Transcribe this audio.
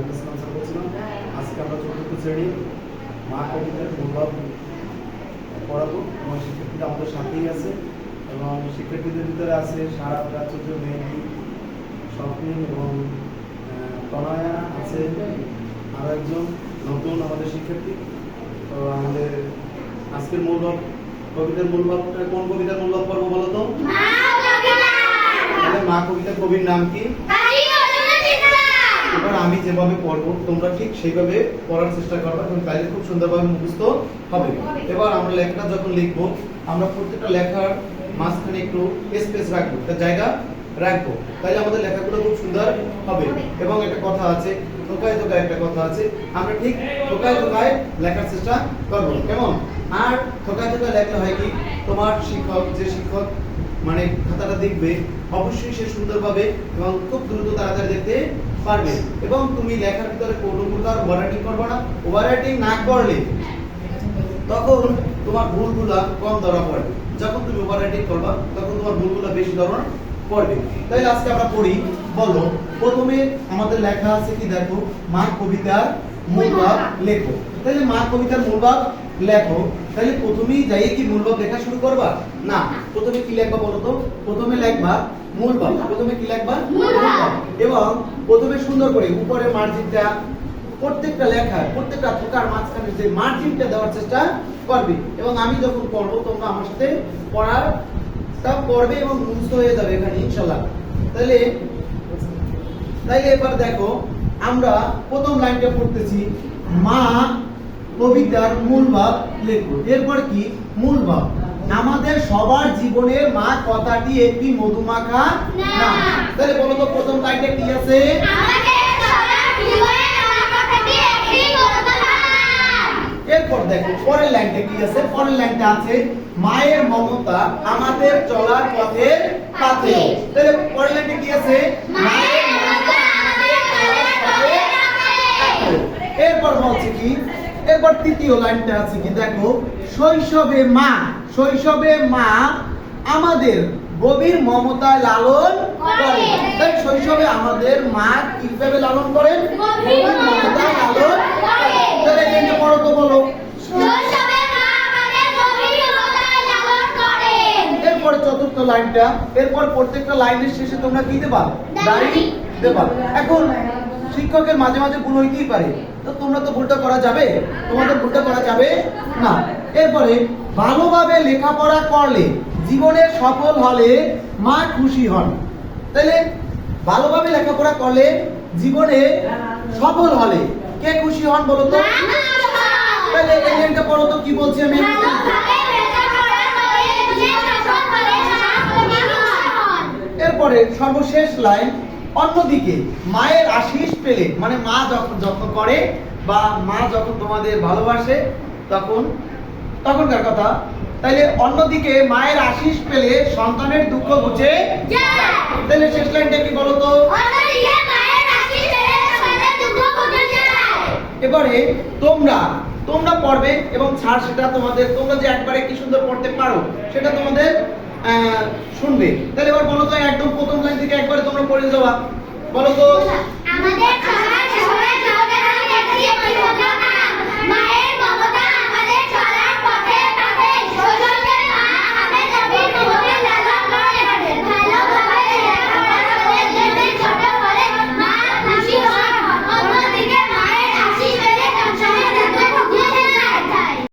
Nahid Islam sir বলছিলাম। আজকে আমরা চতুর্থ শ্রেণী মা কবিতার মূলভাব পড়াবো এবং শিক্ষার্থীরা আমাদের সাথেই আছে এবং শিক্ষার্থীদের ভিতরে আছে সারা প্রাচুর্য মেহেদি, স্বপ্নিল এবং তনয়া আছে আরও একজন নতুন আমাদের শিক্ষার্থী। তো আমাদের আজকের মূলভাব কবিতার মূলভাবটা কোন কবিতার মূলভাব পড়বো বলো তো? মা কবিতার কবির নাম কি? এবার আমি যেভাবে পড়বো তোমরা ঠিক সেইভাবে পড়ার চেষ্টা করবে এবং তাইলে খুব সুন্দরভাবে মুখস্থ হবে। এবার আমরা লেখাটা যখন লিখবো আমরা প্রত্যেকটা লেখার মাঝখানে একটু স্পেস রাখবো, একটা জায়গা রাখবো, তাইলে আমাদের লেখাগুলো খুব সুন্দর হবে। এবং একটা কথা আছে, থোকায় থোকায় একটা কথা আছে, আমরা ঠিক থোকায় থোকায় লেখার চেষ্টা করবো। কেমন? আর থোকায় থোকায় লেখলে হয় কি, তোমার শিক্ষক যে শিক্ষক মানে খাতাটা দেখবে অবশ্যই সে সুন্দরভাবে এবং খুব দ্রুত তাড়াতাড়ি দেখতে পারবে। এবং তুমি লেখার ভিতরে কোনো প্রকার ওভাররাইটিং করবে না। ওভাররাইটিং না করলে তখন তোমার ভুলগুলা কম ধরা পড়বে। যখন তুমি ওভাররাইটিং করবা তখন তোমার ভুলগুলা বেশি ধরা পড়বে। তাই আজকে আমরা পড়ি। বলো, প্রথমে আমাদের লেখা আছে কি দেখো, মা কবিতার মূলভাব লেখো। তাহলে মা কবিতার মূলভাব লেখো। তাহলে প্রথমেই যাই কি মূলভাব লেখা শুরু করবা? না, প্রথমে কি লিখবা বলো তো? প্রথমে লিখবা মূলভাব। প্রথমে কি লিখবা? মূলভাব। এবং প্রথমে সুন্দর করে উপরে মার্জিনটা প্রত্যেকটা লেখা প্রত্যেকটা থোকার মাঝখানে যে মার্জিনটা দেওয়ার চেষ্টা করবে। এবং আমি যখন পড়বো তোমরা আমার সাথে পড়ারটা পড়বে এবং মুখস্থ হয়ে যাবে এখানে ইনশাআল্লাহ। তাহলে এবার দেখো আমরা প্রথম লাইনটা পড়তেছি, মা কবিতার মূলভাব লেখো। এরপর কি মূলভাব? আমাদের সবার জীবনে মা কথাটি একটি মধুমাখা নাম। তাহলে বলো তো প্রথম লাইনটা কি আছে? এরপর দেখো পরের লাইনটা কি আছে? পরের লাইনটা আছে, মায়ের মমতা আমাদের চলার পথের পাথেয়। তাহলে পরের লাইনটা কি আছে? মায়ের মমতা আমাদের চলার পথের পাথেয়। এরপর বলছে কি? এরপর তৃতীয় লাইনটা আছে কি দেখো, শৈশবে মা আমাদের গভীর মমতায় লালন করেন। তাই শৈশবে আমাদের মা কিভাবে লালন করেন? গভীর মমতায় লালন করেন। তাহলে এটা পড়ো তো, বলো। শৈশবে মা আমাদের গভীর মমতায় লালন করেন। এরপর চতুর্থ লাইনটা, এরপর প্রত্যেকটা লাইনের শেষে তোমরা কি দেবা? দাড়ি দেবা। এখন শিক্ষকের মাঝে মাঝে ভুল হইতেই পারে, তো তোমরা তো ভুলটা করা যাবে, তোমাদের ভুলটা করা যাবে না। এরপরে ভালোভাবে লেখাপড়া করলে জীবনে সফল হলে মা খুশি হন। তাহলে ভালোভাবে লেখাপড়া করলে জীবনে সফল হলে কে খুশি হন বলো তো? তাহলে এই লাইনটা পড়ো তো, কি বলছি আমি? এরপরে সর্বশেষ লাইন, অন্যদিকে মায়ের আশীষ পেলে, মানে মা যখন যত্ন করে বা মা যখন তোমাদের ভালোবাসে তখনকার কথা। তাইলে অন্যদিকে মায়ের আশীষ পেলে সন্তানের দুঃখ ঘুচে যায়। তাহলে শেষ লাইনটা কি বলো তো? এবারে তোমরা পড়বে এবং ছাড় সেটা তোমাদের, তোমরা যে একবারে কি সুন্দর পড়তে পারো সেটা তোমাদের শুনবে। তাহলে এবার বলো তো, একদম প্রথম লাইন থেকে একবারে তোমরা পড়ে যাওয়া, বলো তো।